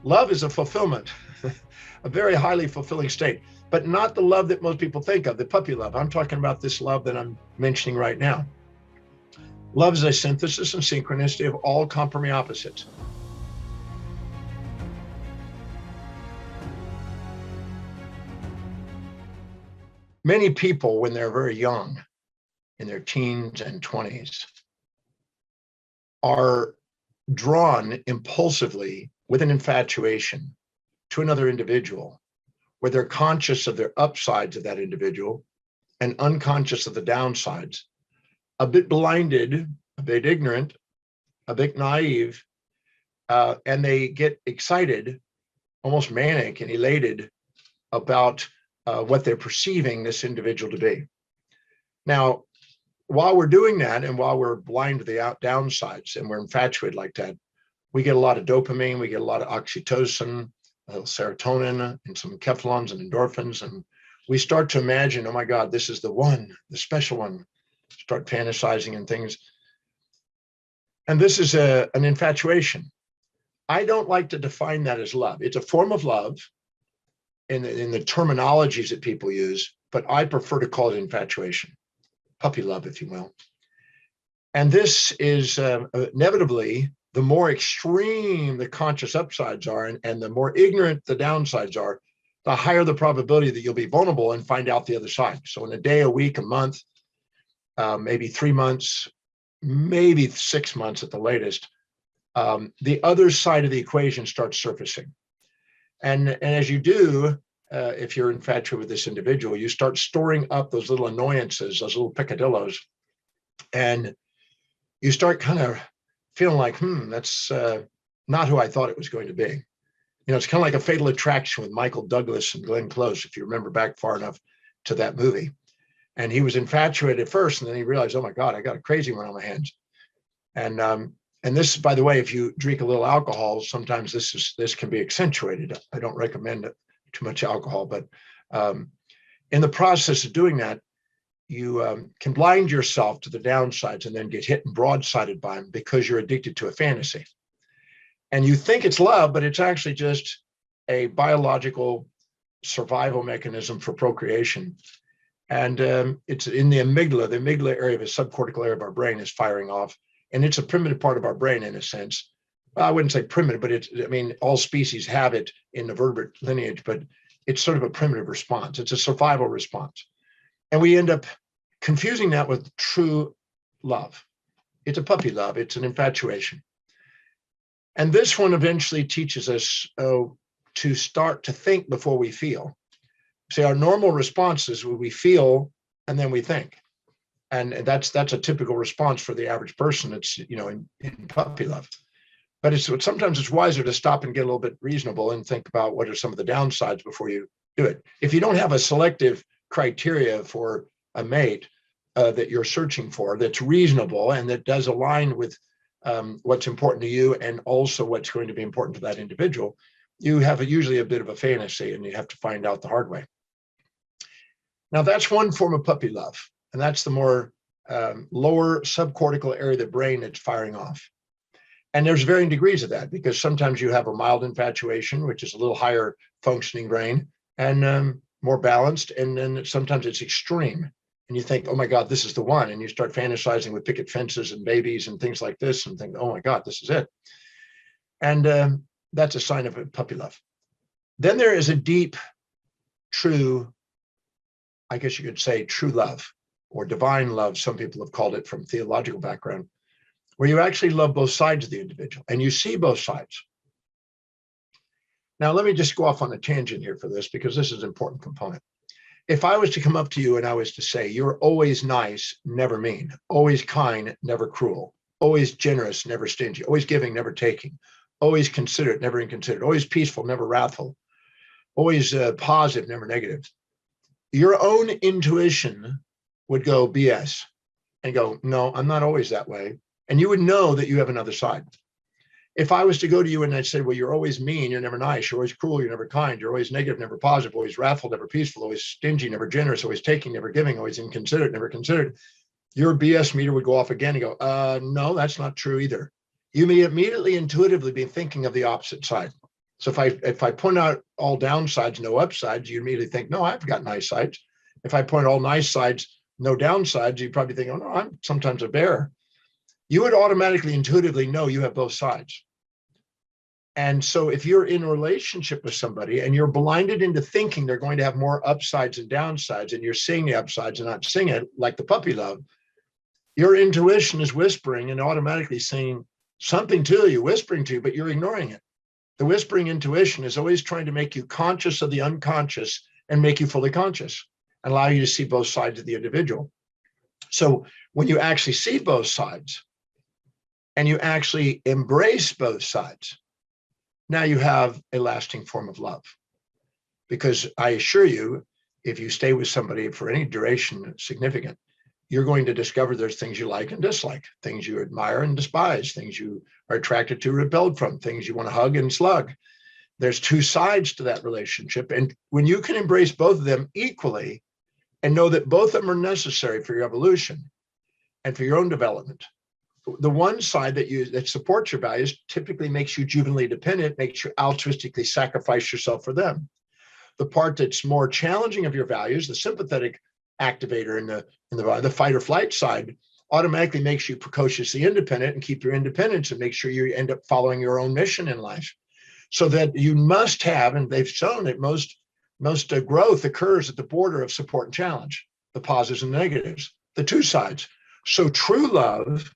Love is a fulfillment, a very highly fulfilling state, but not the love that most people think of, the puppy love. I'm talking about this love that I'm mentioning right now. Love is a synthesis and synchronicity of all complementary opposites. Many people, when they're very young, in their teens and 20s, are drawn impulsively with an infatuation to another individual, where they're conscious of their upsides of that individual and unconscious of the downsides, a bit blinded, a bit ignorant, a bit naive, and they get excited, almost manic and elated about what they're perceiving this individual to be. Now, while we're doing that and while we're blind to the downsides and we're infatuated like that, we get a lot of dopamine, we get a lot of oxytocin, serotonin, and some enkephalins and endorphins. And we start to imagine, oh my God, this is the one, the special one. Start fantasizing and things. And this is an infatuation. I don't like to define that as love. It's a form of love in the terminologies that people use, but I prefer to call it infatuation, puppy love, if you will. And this is inevitably, the more extreme the conscious upsides are and the more ignorant the downsides are, the higher the probability that you'll be vulnerable and find out the other side. So in a day, a week, a month, maybe 3 months, maybe 6 months at the latest, the other side of the equation starts surfacing. And as you do, if you're infatuated with this individual, you start storing up those little annoyances, those little picadillos, and you start kind of feeling like, that's not who I thought it was going to be. You know, it's kind of like a Fatal Attraction with Michael Douglas and Glenn Close, if you remember back far enough to that movie. And he was infatuated at first, and then he realized, oh my God, I got a crazy one on my hands. And this, by the way, if you drink a little alcohol, sometimes this can be accentuated. I don't recommend too much alcohol, but in the process of doing that, you can blind yourself to the downsides and then get hit and broadsided by them because you're addicted to a fantasy. And you think it's love, but it's actually just a biological survival mechanism for procreation. And it's in the amygdala. The amygdala area of the subcortical area of our brain is firing off. And it's a primitive part of our brain in a sense. Well, I wouldn't say primitive, but all species have it in the vertebrate lineage, but it's sort of a primitive response. It's a survival response. And we end up confusing that with true love. It's a puppy love. It's an infatuation. And this one eventually teaches us to start to think before we feel. See, our normal response is we feel and then we think. And that's a typical response for the average person. It's, in puppy love. But sometimes it's wiser to stop and get a little bit reasonable and think about what are some of the downsides before you do it. If you don't have a selective criteria for a mate that you're searching for that's reasonable and that does align with what's important to you and also what's going to be important to that individual, you have usually a bit of a fantasy and you have to find out the hard way. Now, that's one form of puppy love. And that's the more lower subcortical area of the brain that's firing off. And there's varying degrees of that because sometimes you have a mild infatuation, which is a little higher functioning brain and more balanced. And then sometimes it's extreme. And you think, oh my God, this is the one. And you start fantasizing with picket fences and babies and things like this and think, oh my God, this is it. And that's a sign of a puppy love. Then there is a deep, true, I guess you could say true love, or divine love, some people have called it from theological background, where you actually love both sides of the individual and you see both sides. Now, let me just go off on a tangent here for this because this is an important component. If I was to come up to you and I was to say, you're always nice, never mean, always kind, never cruel, always generous, never stingy, always giving, never taking, always considerate, never inconsiderate, always peaceful, never wrathful, always positive, never negative, your own intuition would go BS and go, no, I'm not always that way. And you would know that you have another side. If I was to go to you and I'd say, well, you're always mean, you're never nice, you're always cruel, you're never kind, you're always negative, never positive, always wrathful, never peaceful, always stingy, never generous, always taking, never giving, always inconsiderate, never considered, your BS meter would go off again and go, no, that's not true either. You may immediately intuitively be thinking of the opposite side. So if I point out all downsides, no upsides, you immediately think, no, I've got nice sides. If I point all nice sides, no downsides, you probably think, oh no, I'm sometimes a bear. You would automatically, intuitively know you have both sides. And so if you're in a relationship with somebody and you're blinded into thinking they're going to have more upsides and downsides, and you're seeing the upsides and not seeing it, like the puppy love, your intuition is whispering and automatically saying something to you, whispering to you, but you're ignoring it. The whispering intuition is always trying to make you conscious of the unconscious and make you fully conscious and allow you to see both sides of the individual. So when you actually see both sides and you actually embrace both sides, now you have a lasting form of love. Because I assure you, if you stay with somebody for any duration significant, you're going to discover there's things you like and dislike, things you admire and despise, things you are attracted to, repelled from, things you want to hug and slug. There's two sides to that relationship. And when you can embrace both of them equally and know that both of them are necessary for your evolution and for your own development, the one side that supports your values typically makes you juvenilely dependent, makes you altruistically sacrifice yourself for them. The part that's more challenging of your values, the sympathetic activator in the fight or flight side, automatically makes you precociously independent and keep your independence and make sure you end up following your own mission in life. So that you must have, and they've shown that most growth occurs at the border of support and challenge, the positives and negatives, the two sides. So true love,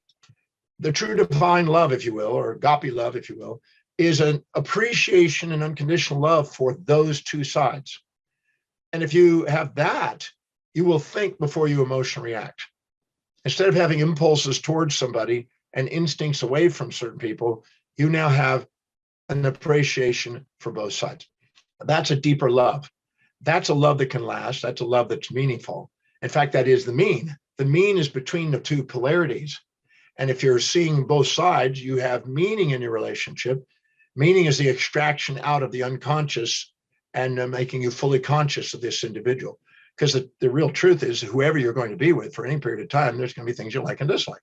the true divine love, if you will, or agape love, if you will, is an appreciation and unconditional love for those two sides. And if you have that, you will think before you emotionally react. Instead of having impulses towards somebody and instincts away from certain people, you now have an appreciation for both sides. That's a deeper love. That's a love that can last. That's a love that's meaningful. In fact, that is the mean. The mean is between the two polarities. And if you're seeing both sides, you have meaning in your relationship. Meaning is the extraction out of the unconscious and making you fully conscious of this individual. Because the real truth is, whoever you're going to be with for any period of time, there's going to be things you like and dislike.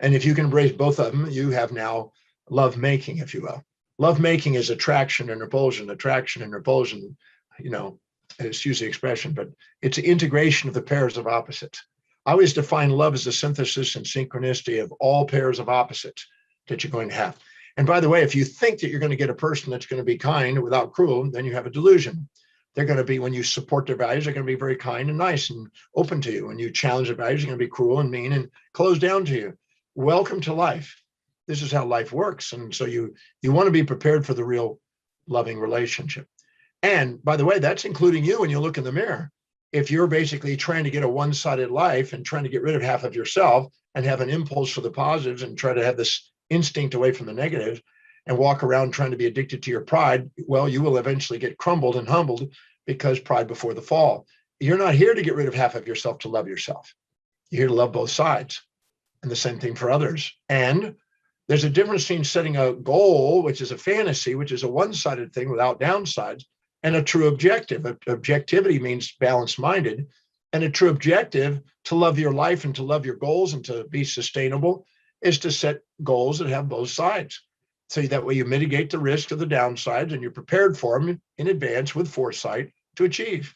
And if you can embrace both of them, you have now love making, if you will. Love making is attraction and repulsion, excuse the expression, but it's the integration of the pairs of opposites. I always define love as the synthesis and synchronicity of all pairs of opposites that you're going to have. And by the way, if you think that you're going to get a person that's going to be kind without cruel, then you have a delusion. They're going to be, when you support their values, they're going to be very kind and nice and open to you. When you challenge their values, they're going to be cruel and mean and close down to you. Welcome to life. This is how life works. And so you want to be prepared for the real loving relationship. And by the way, that's including you when you look in the mirror. If you're basically trying to get a one-sided life and trying to get rid of half of yourself and have an impulse for the positives and try to have this instinct away from the negatives and walk around trying to be addicted to your pride, well, you will eventually get crumbled and humbled, because pride before the fall. You're not here to get rid of half of yourself to love yourself. You're here to love both sides, and the same thing for others. And there's a difference between setting a goal, which is a fantasy, which is a one-sided thing without downsides, and a true objective. Objectivity means balanced-minded, and a true objective, to love your life and to love your goals and to be sustainable, is to set goals that have both sides. So that way you mitigate the risk of the downsides and you're prepared for them in advance with foresight to achieve.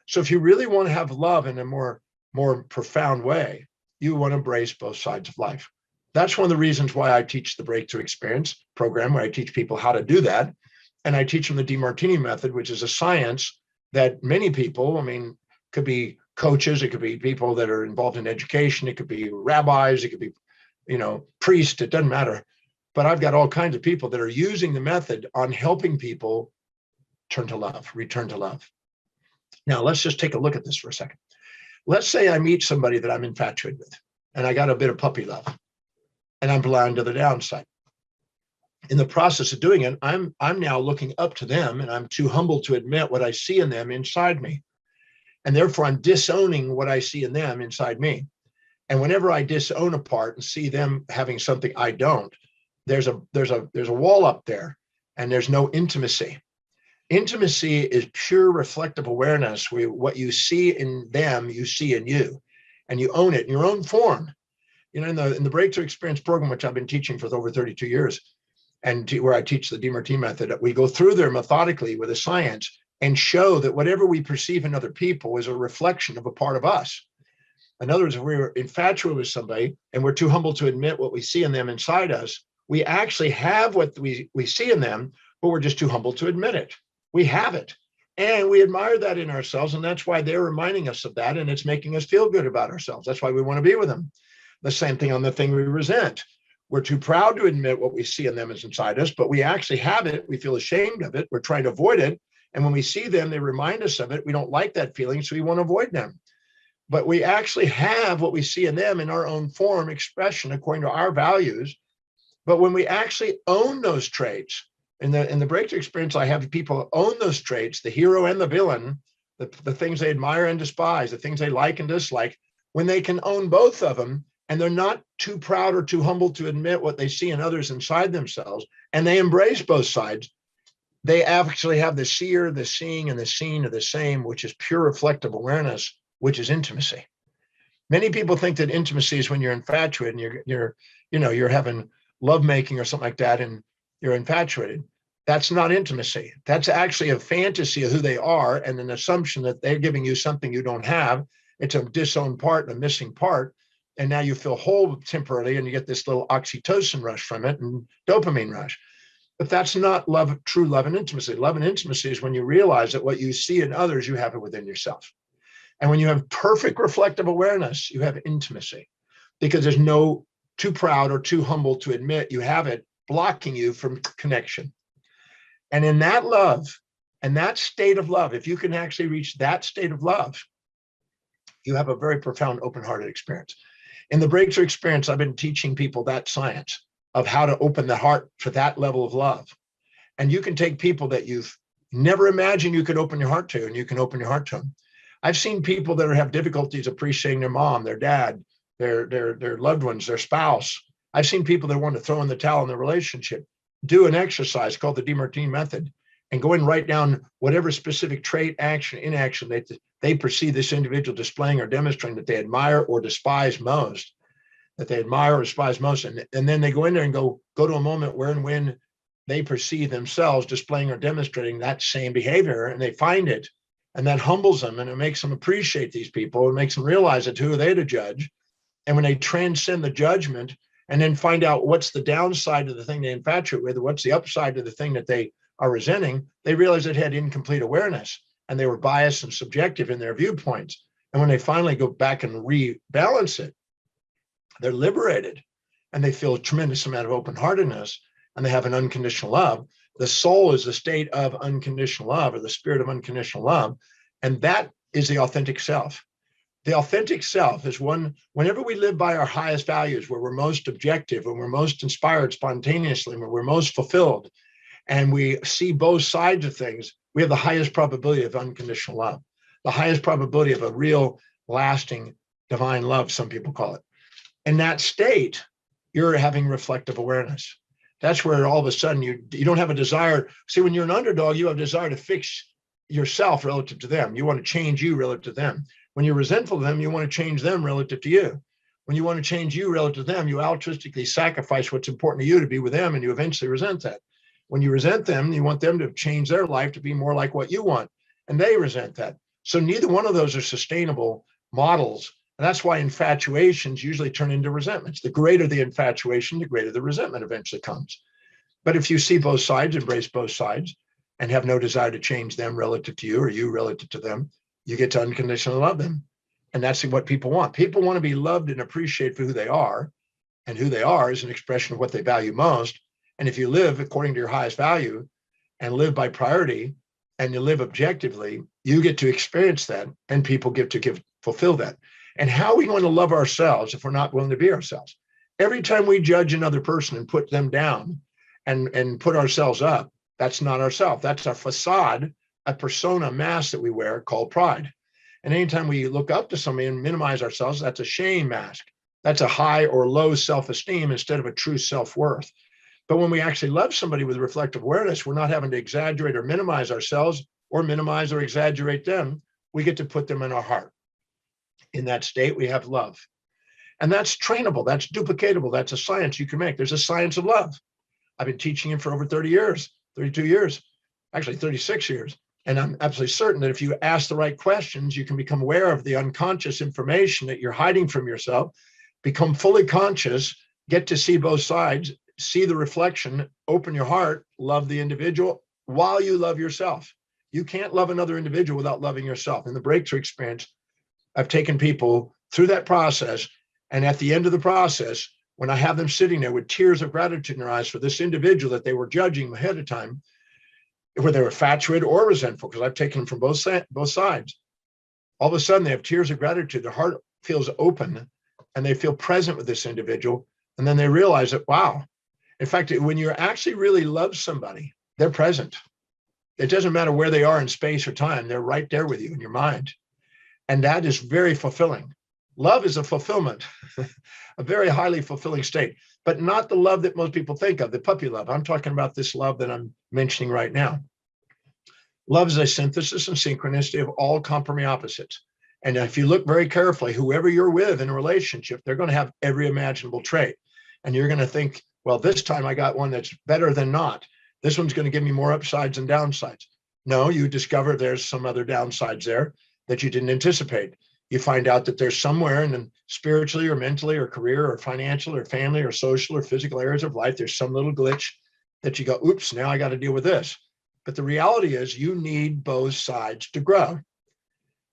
So if you really want to have love in a more profound way, you want to embrace both sides of life. That's one of the reasons why I teach the Breakthrough Experience program, where I teach people how to do that. And I teach them the Demartini method, which is a science that many people, could be coaches, it could be people that are involved in education, it could be rabbis, it could be, priests, it doesn't matter. But I've got all kinds of people that are using the method on helping people turn to love, return to love. Now, let's just take a look at this for a second. Let's say I meet somebody that I'm infatuated with, and I got a bit of puppy love, and I'm blind to the downside. In the process of doing it, I'm now looking up to them, and I'm too humble to admit what I see in them inside me. And therefore, I'm disowning what I see in them inside me. And whenever I disown a part and see them having something I don't, there's a wall up there, and there's no intimacy. Intimacy is pure reflective awareness, where what you see in them, you see in you, and you own it in your own form. In the Breakthrough Experience program, which I've been teaching for over 32 years, and where I teach the Demartini method, we go through there methodically with a science and show that whatever we perceive in other people is a reflection of a part of us. In other words, if we're infatuated with somebody and we're too humble to admit what we see in them inside us, we actually have what we see in them, but we're just too humble to admit it. We have it. And we admire that in ourselves. And that's why they're reminding us of that. And it's making us feel good about ourselves. That's why we want to be with them. The same thing on the thing we resent. We're too proud to admit what we see in them is inside us, but we actually have it. We feel ashamed of it. We're trying to avoid it. And when we see them, they remind us of it. We don't like that feeling, so we want to avoid them. But we actually have what we see in them in our own form, expression, according to our values. But when we actually own those traits, in the breakthrough experience, I have people own those traits, the hero and the villain, the things they admire and despise, the things they like and dislike, when they can own both of them, and they're not too proud or too humble to admit what they see in others inside themselves, and they embrace both sides, they actually have the seer, the seeing, and the seen are the same, which is pure reflective awareness, which is intimacy. Many people think that intimacy is when you're infatuated and you're having lovemaking or something like that, and you're infatuated. That's not intimacy. That's actually a fantasy of who they are and an assumption that they're giving you something you don't have. It's a disowned part, a missing part. And now you feel whole temporarily and you get this little oxytocin rush from it and dopamine rush. But that's not love, true love and intimacy. Love and intimacy is when you realize that what you see in others, you have it within yourself. And when you have perfect reflective awareness, you have intimacy, because there's no too proud or too humble to admit you have it, blocking you from connection. And in that love and that state of love, if you can actually reach that state of love, you have a very profound open-hearted experience. In the breakthrough experience, I've been teaching people that science of how to open the heart to that level of love. And you can take people that you've never imagined you could open your heart to, and you can open your heart to them. I've seen people that have difficulties appreciating their mom, their dad, their loved ones, their spouse. I've seen people that want to throw in the towel in their relationship, do an exercise called the Demartini method, and go and write down whatever specific trait, action, inaction they perceive this individual displaying or demonstrating that they admire or despise most, And then they go in there and go to a moment where and when they perceive themselves displaying or demonstrating that same behavior, and they find it, and that humbles them, and it makes them appreciate these people. It makes them realize that who are they to judge? And when they transcend the judgment and then find out what's the downside of the thing they infatuate with, or what's the upside of the thing that they are resenting, they realize it had incomplete awareness and they were biased and subjective in their viewpoints. And when they finally go back and rebalance it, they're liberated and they feel a tremendous amount of open-heartedness, and they have an unconditional love. The soul is the state of unconditional love, or the spirit of unconditional love. And that is the authentic self. The authentic self is whenever we live by our highest values, where we're most objective, when we're most inspired spontaneously, when we're most fulfilled, and we see both sides of things, we have the highest probability of unconditional love, the highest probability of a real, lasting, divine love, some people call it. In that state, you're having reflective awareness. That's where all of a sudden you don't have a desire. See, when you're an underdog, you have a desire to fix yourself relative to them. You want to change you relative to them. When you're resentful of them, you want to change them relative to you. When you want to change you relative to them, you altruistically sacrifice what's important to you to be with them, and you eventually resent that. When you resent them, you want them to change their life to be more like what you want, and they resent that. So neither one of those are sustainable models. And that's why infatuations usually turn into resentments. The greater the infatuation, the greater the resentment eventually comes. But if you see both sides, embrace both sides, and have no desire to change them relative to you or you relative to them, you get to unconditionally love them. And that's what people want. People want to be loved and appreciated for who they are. And who they are is an expression of what they value most. And if you live according to your highest value and live by priority and you live objectively, you get to experience that, and people get to fulfill that. And how are we going to love ourselves if we're not willing to be ourselves? Every time we judge another person and put them down and put ourselves up, that's not ourselves. That's a facade, a persona mask that we wear called pride. And anytime we look up to somebody and minimize ourselves, that's a shame mask. That's a high or low self-esteem instead of a true self-worth. But when we actually love somebody with reflective awareness, we're not having to exaggerate or minimize ourselves or minimize or exaggerate them. We get to put them in our heart. In that state, we have love. And that's trainable. That's duplicatable. That's a science you can make. There's a science of love. I've been teaching him for over 30 years, 32 years, actually 36 years. And I'm absolutely certain that if you ask the right questions, you can become aware of the unconscious information that you're hiding from yourself, become fully conscious, get to see both sides, see the reflection, open your heart, love the individual while you love yourself. You can't love another individual without loving yourself. In the breakthrough experience, I've taken people through that process. And at the end of the process, when I have them sitting there with tears of gratitude in their eyes for this individual that they were judging ahead of time, where they were infatuated or resentful, because I've taken them from both sides, all of a sudden they have tears of gratitude. Their heart feels open and they feel present with this individual. And then they realize that, wow, in fact, when you actually really love somebody, they're present. It doesn't matter where they are in space or time. They're right there with you in your mind. And that is very fulfilling. Love is a fulfillment, a very highly fulfilling state, but not the love that most people think of, the puppy love. I'm talking about this love that I'm mentioning right now. Love is a synthesis and synchronicity of all complementary opposites. And if you look very carefully, whoever you're with in a relationship, they're going to have every imaginable trait. And you're going to think, well, this time I got one that's better than not. This one's going to give me more upsides and downsides. No, you discover there's some other downsides there that you didn't anticipate. You find out that there's somewhere in spiritually or mentally or career or financial or family or social or physical areas of life, there's some little glitch that you go, oops, now I got to deal with this. But the reality is you need both sides to grow.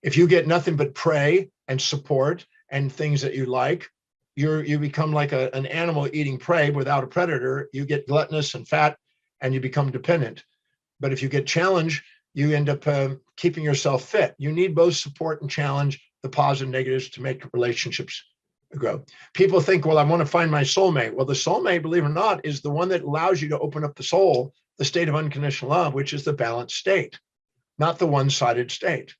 If you get nothing but prey and support and things that you like, you become like an animal eating prey without a predator. You get gluttonous and fat and you become dependent. But if you get challenge, you end up keeping yourself fit. You need both support and challenge, the positive and negatives, to make relationships grow. People think, well, I want to find my soulmate. Well, the soulmate, believe it or not, is the one that allows you to open up the soul, the state of unconditional love, which is the balanced state, not the one-sided state.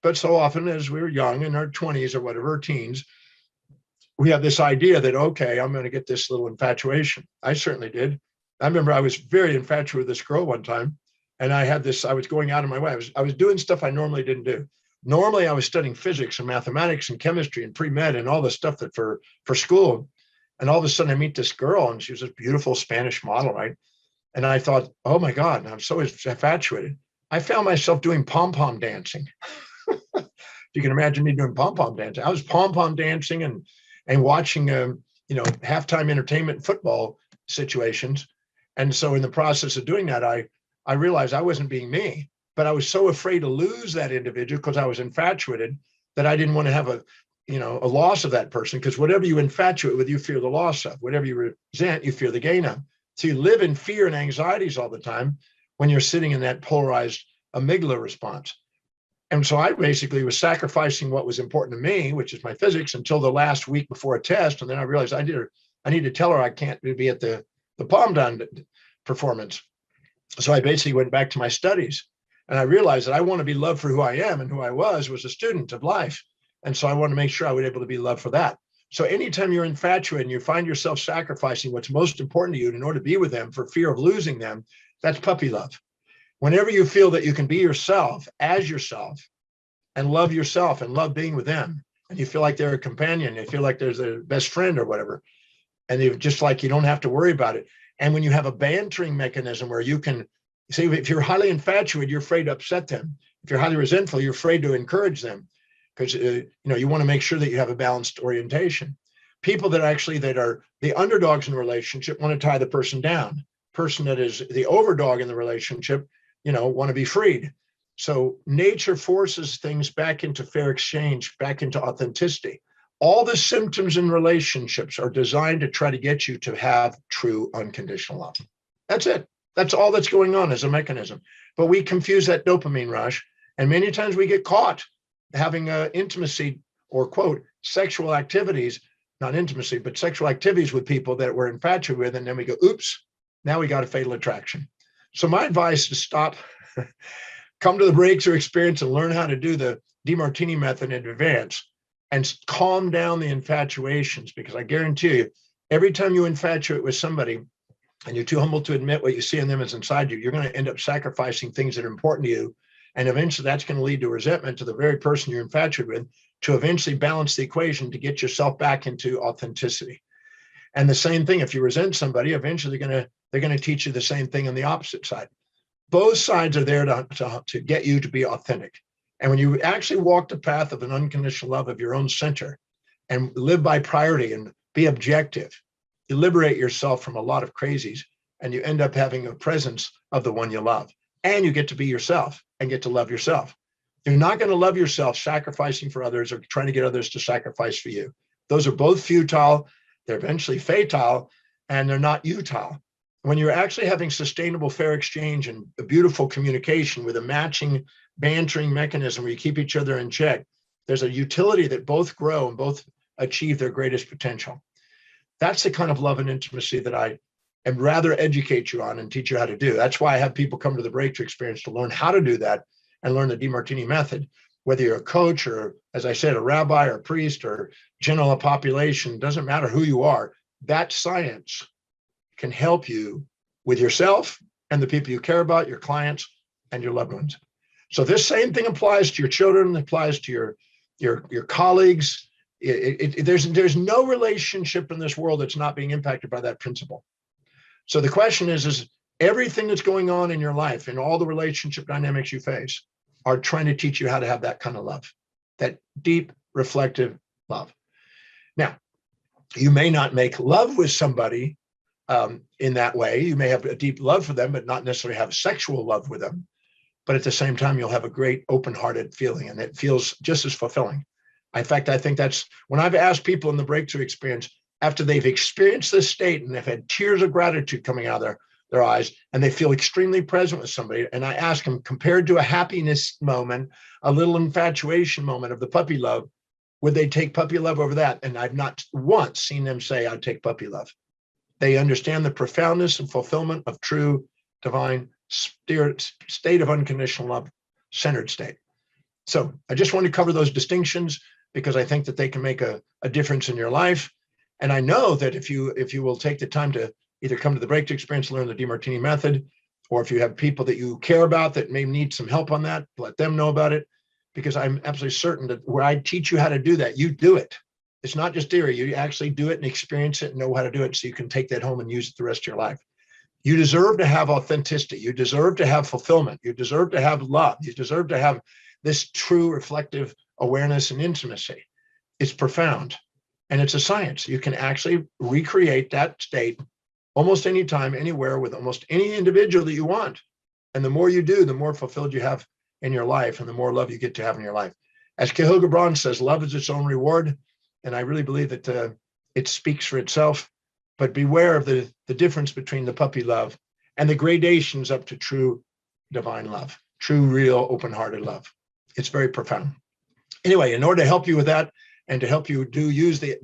But so often as we're young, in our 20s or whatever, teens, we have this idea that, okay, I'm going to get this little infatuation. I certainly did. I remember I was very infatuated with this girl one time. And I was going out of my way. I was doing stuff I normally didn't do. Normally I was studying physics and mathematics and chemistry and pre-med and all the stuff that for school. And all of a sudden I meet this girl and she was this beautiful Spanish model, right? And I thought, oh my God, I'm so infatuated. I found myself doing pom-pom dancing. You can imagine me doing pom-pom dancing. I was pom-pom dancing and watching, halftime entertainment football situations. And so in the process of doing that, I realized I wasn't being me, but I was so afraid to lose that individual because I was infatuated that I didn't want to have a loss of that person, because whatever you infatuate with, you fear the loss of. Whatever you resent, you fear the gain of. So you live in fear and anxieties all the time when you're sitting in that polarized amygdala response. And so I basically was sacrificing what was important to me, which is my physics, until the last week before a test. And then I realized I need to tell her I can't be at the palm down performance. So I basically went back to my studies, and I realized that I want to be loved for who I am, and who I was a student of life. And so I wanted to make sure I was able to be loved for that. So anytime you're infatuated and you find yourself sacrificing what's most important to you in order to be with them for fear of losing them, that's puppy love. Whenever you feel that you can be yourself as yourself and love being with them, and you feel like they're a companion, you feel like there's a best friend or whatever, and you just like, you don't have to worry about it. And when you have a bantering mechanism where you can see, if you're highly infatuated, you're afraid to upset them. If you're highly resentful, you're afraid to encourage them, because you want to make sure that you have a balanced orientation. People that are the underdogs in a relationship want to tie the person down. Person that is the overdog in the relationship, want to be freed. So nature forces things back into fair exchange, back into authenticity. All the symptoms in relationships are designed to try to get you to have true unconditional love. That's it. That's all that's going on as a mechanism. But we confuse that dopamine rush. And many times we get caught having intimacy or, quote, sexual activities, not intimacy, but sexual activities with people that we're infatuated with. And then we go, oops, now we got a fatal attraction. So my advice is stop, come to the breakthrough experience and learn how to do the Demartini method in advance and calm down the infatuations, because I guarantee you, every time you infatuate with somebody and you're too humble to admit what you see in them is inside you, you're going to end up sacrificing things that are important to you. And eventually that's going to lead to resentment to the very person you're infatuated with, to eventually balance the equation to get yourself back into authenticity. And the same thing, if you resent somebody, eventually they're going to they're going to teach you the same thing on the opposite side. Both sides are there to get you to be authentic. And when you actually walk the path of an unconditional love of your own center and live by priority and be objective, you liberate yourself from a lot of crazies, and you end up having a presence of the one you love. And you get to be yourself and get to love yourself. You're not going to love yourself sacrificing for others or trying to get others to sacrifice for you. Those are both futile. They're eventually fatal, and they're not utile. When you're actually having sustainable, fair exchange and a beautiful communication with a matching, bantering mechanism where you keep each other in check, there's a utility that both grow and both achieve their greatest potential. That's the kind of love and intimacy that I am rather educate you on and teach you how to do. That's why I have people come to the breakthrough experience to learn how to do that and learn the Demartini method. Whether you're a coach or, as I said, a rabbi or a priest or general population, doesn't matter who you are, that science can help you with yourself and the people you care about, your clients and your loved ones. So this same thing applies to your children, applies to your colleagues. There's no relationship in this world that's not being impacted by that principle. So the question is everything that's going on in your life and all the relationship dynamics you face are trying to teach you how to have that kind of love, that deep, reflective love. Now, you may not make love with somebody in that way. You may have a deep love for them, but not necessarily have sexual love with them. But at the same time, you'll have a great open-hearted feeling, and it feels just as fulfilling. In fact, I think that's when I've asked people in the breakthrough experience, after they've experienced this state and they've had tears of gratitude coming out of their eyes, and they feel extremely present with somebody, and I ask them, compared to a happiness moment, a little infatuation moment of the puppy love, would they take puppy love over that? And I've not once seen them say, I'd take puppy love. They understand the profoundness and fulfillment of true divine state of unconditional love, centered state. So I just want to cover those distinctions because I think that they can make a difference in your life. And I know that if you will take the time to either come to the breakthrough experience, learn the Demartini method, or if you have people that you care about that may need some help on that, let them know about it, because I'm absolutely certain that where I teach you how to do that, you do it. It's not just theory. You actually do it and experience it and know how to do it so you can take that home and use it the rest of your life. You deserve to have authenticity. You deserve to have fulfillment. You deserve to have love. You deserve to have this true reflective awareness and intimacy. It's profound, and it's a science. You can actually recreate that state almost anytime, anywhere, with almost any individual that you want. And the more you do, the more fulfilled you have in your life and the more love you get to have in your life. As Cahill Gibran says, love is its own reward. And I really believe that it speaks for itself. But beware of the difference between the puppy love and the gradations up to true divine love, true, real, open-hearted love. It's very profound. Anyway, in order to help you with that and to help you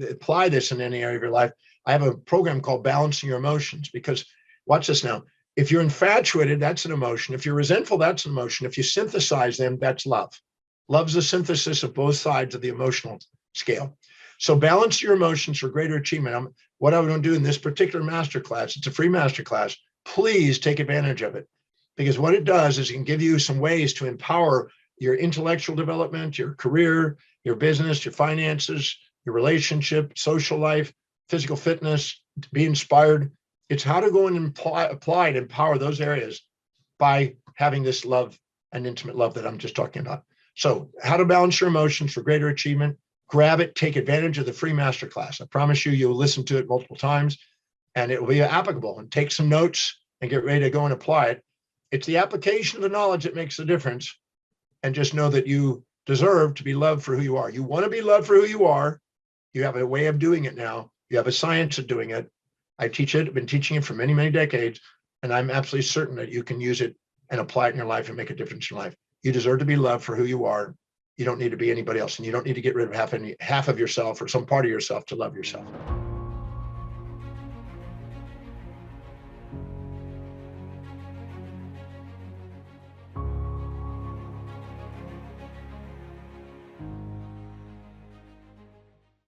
apply this in any area of your life, I have a program called Balancing Your Emotions, because watch this now. If you're infatuated, that's an emotion. If you're resentful, that's an emotion. If you synthesize them, that's love. Love's a synthesis of both sides of the emotional scale. So balance your emotions for greater achievement. What I'm going to do in this particular masterclass, it's a free masterclass. Please take advantage of it, because what it does is it can give you some ways to empower your intellectual development, your career, your business, your finances, your relationship, social life, physical fitness, to be inspired. It's how to go and apply and empower those areas by having this love and intimate love that I'm just talking about. So how to balance your emotions for greater achievement. Grab it, take advantage of the free masterclass. I promise you, you'll listen to it multiple times and it will be applicable, and take some notes and get ready to go and apply it. It's the application of the knowledge that makes the difference. And just know that you deserve to be loved for who you are. You want to be loved for who you are. You have a way of doing it now. You have a science of doing it. I teach it. I've been teaching it for many, many decades. And I'm absolutely certain that you can use it and apply it in your life and make a difference in your life. You deserve to be loved for who you are. You don't need to be anybody else, and you don't need to get rid of half of yourself or some part of yourself to love yourself.